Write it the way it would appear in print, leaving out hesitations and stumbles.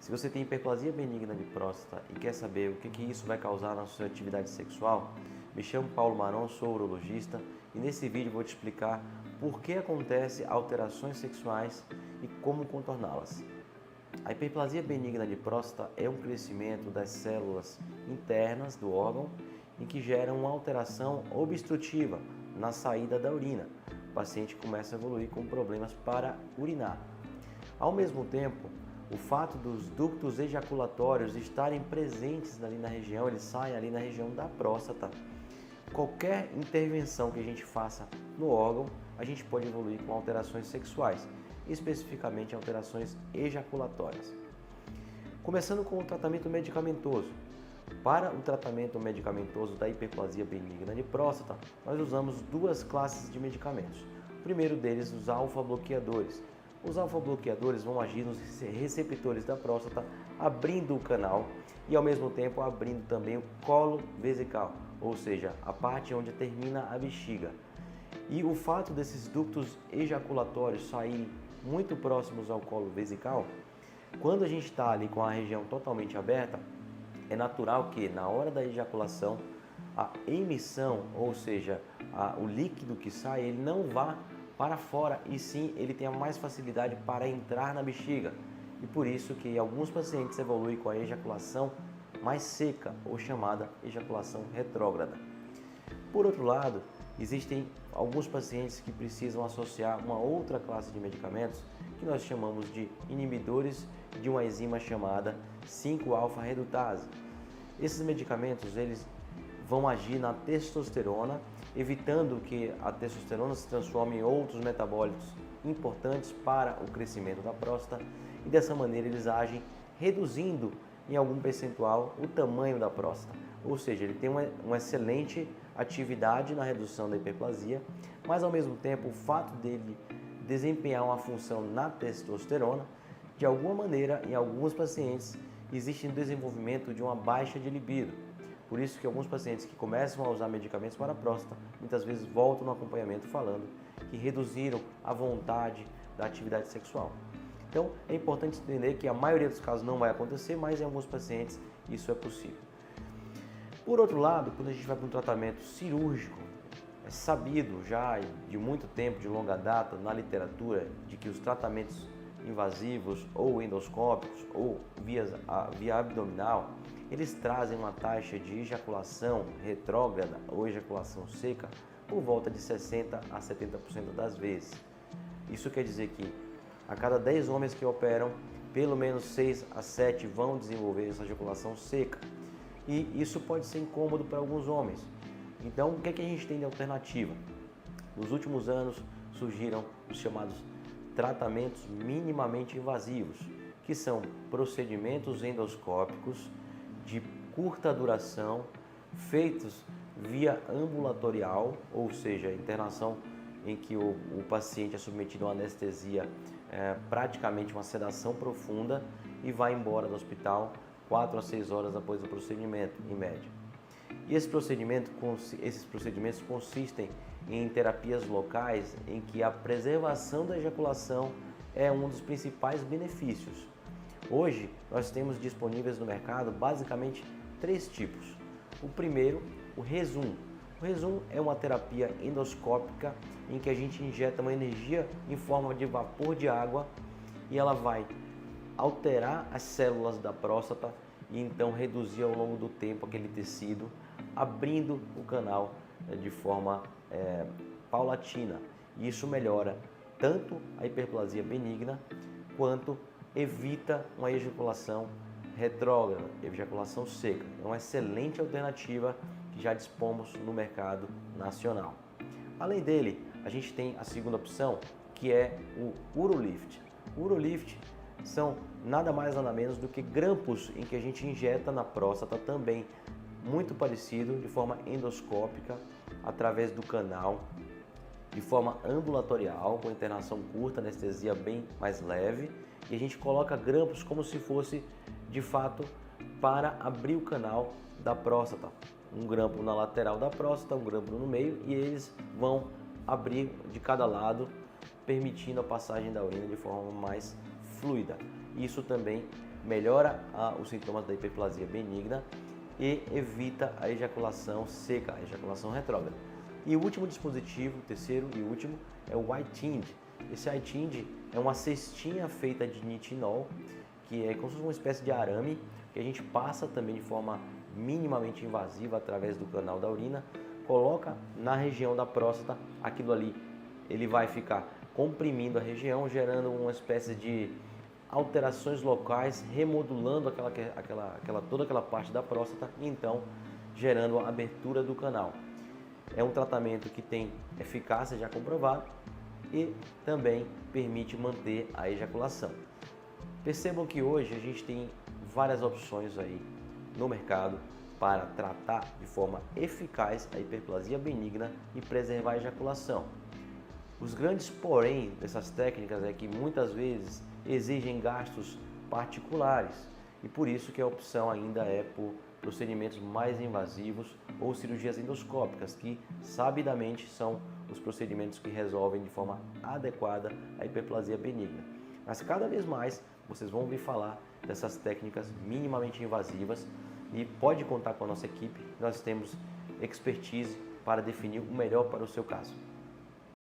Se você tem hiperplasia benigna de próstata e quer saber o que isso vai causar na sua atividade sexual, me chamo Paulo Maron, sou urologista e nesse vídeo vou te explicar por que acontecem alterações sexuais e como contorná-las. A hiperplasia benigna de próstata é um crescimento das células internas do órgão em que gera uma alteração obstrutiva na saída da urina. O paciente começa a evoluir com problemas para urinar. Ao mesmo tempo, o fato dos ductos ejaculatórios estarem presentes ali na região, eles saem ali na região da próstata. Qualquer intervenção que a gente faça no órgão, a gente pode evoluir com alterações sexuais, especificamente alterações ejaculatórias. Começando com o tratamento medicamentoso. Para o tratamento medicamentoso da hiperplasia benigna de próstata, nós usamos duas classes de medicamentos. O primeiro deles, os alfa-bloqueadores. Os alfa-bloqueadores vão agir nos receptores da próstata, abrindo o canal e ao mesmo tempo abrindo também o colo vesical, ou seja, a parte onde termina a bexiga. E o fato desses ductos ejaculatórios saírem muito próximos ao colo vesical, quando a gente está ali com a região totalmente aberta, é natural que na hora da ejaculação a emissão, ou seja, o líquido que sai, ele não vá para fora e sim ele tenha mais facilidade para entrar na bexiga. E por isso que alguns pacientes evoluem com a ejaculação mais seca ou chamada ejaculação retrógrada. Por outro lado, existem alguns pacientes que precisam associar uma outra classe de medicamentos que nós chamamos de inibidores de uma enzima chamada 5-alfa-redutase. Esses medicamentos eles vão agir na testosterona, evitando que a testosterona se transforme em outros metabólitos importantes para o crescimento da próstata e dessa maneira eles agem reduzindo em algum percentual o tamanho da próstata. Ou seja, ele tem uma excelente atividade na redução da hiperplasia, mas ao mesmo tempo o fato dele desempenhar uma função na testosterona, de alguma maneira em alguns pacientes existe um desenvolvimento de uma baixa de libido. Por isso que alguns pacientes que começam a usar medicamentos para a próstata, muitas vezes voltam no acompanhamento falando que reduziram a vontade da atividade sexual. Então é importante entender que a maioria dos casos não vai acontecer, mas em alguns pacientes isso é possível. Por outro lado, quando a gente vai para um tratamento cirúrgico, é sabido já de muito tempo, de longa data, na literatura, de que os tratamentos invasivos ou endoscópicos ou via abdominal, eles trazem uma taxa de ejaculação retrógrada ou ejaculação seca por volta de 60% a 70% das vezes. Isso quer dizer que a cada 10 homens que operam, pelo menos 6 a 7 vão desenvolver essa ejaculação seca. E isso pode ser incômodo para alguns homens. Então, o que é que a gente tem de alternativa? Nos últimos anos surgiram os chamados tratamentos minimamente invasivos, que são procedimentos endoscópicos de curta duração, feitos via ambulatorial, ou seja, internação em que o paciente é submetido a uma anestesia, praticamente uma sedação profunda e vai embora do hospital 4 a 6 horas após o procedimento, em média. E esses procedimentos consistem em terapias locais em que a preservação da ejaculação é um dos principais benefícios. Hoje, nós temos disponíveis no mercado basicamente 3 tipos. O primeiro, o Rezum. O Rezum é uma terapia endoscópica em que a gente injeta uma energia em forma de vapor de água e ela vai alterar as células da próstata e então reduzir ao longo do tempo aquele tecido, abrindo o canal de forma paulatina. E isso melhora tanto a hiperplasia benigna quanto evita uma ejaculação retrógrada, ejaculação seca. É uma excelente alternativa que já dispomos no mercado nacional. Além dele, a gente tem a segunda opção, que é o Urolift. O Urolift são nada mais nada menos do que grampos em que a gente injeta na próstata também, muito parecido, de forma endoscópica, através do canal, de forma ambulatorial, com internação curta, anestesia bem mais leve, e a gente coloca grampos como se fosse, de fato, para abrir o canal da próstata. Um grampo na lateral da próstata, um grampo no meio, e eles vão abrir de cada lado, permitindo a passagem da urina de forma mais fluida. Isso também melhora os sintomas da hiperplasia benigna e evita a ejaculação seca, a ejaculação retrógrada. E o último dispositivo, terceiro e último, é o iTind. Esse iTind é uma cestinha feita de nitinol, que é como se fosse uma espécie de arame, que a gente passa também de forma minimamente invasiva através do canal da urina, coloca na região da próstata, aquilo ali ele vai ficar comprimindo a região, gerando uma espécie de alterações locais, remodulando toda aquela parte da próstata e então gerando a abertura do canal. É um tratamento que tem eficácia já comprovada e também permite manter a ejaculação. Percebam que hoje a gente tem várias opções aí no mercado para tratar de forma eficaz a hiperplasia benigna e preservar a ejaculação. Os grandes porém dessas técnicas é que muitas vezes exigem gastos particulares e por isso que a opção ainda é por procedimentos mais invasivos ou cirurgias endoscópicas, que sabidamente são os procedimentos que resolvem de forma adequada a hiperplasia benigna. Mas cada vez mais vocês vão ouvir falar dessas técnicas minimamente invasivas e pode contar com a nossa equipe, nós temos expertise para definir o melhor para o seu caso.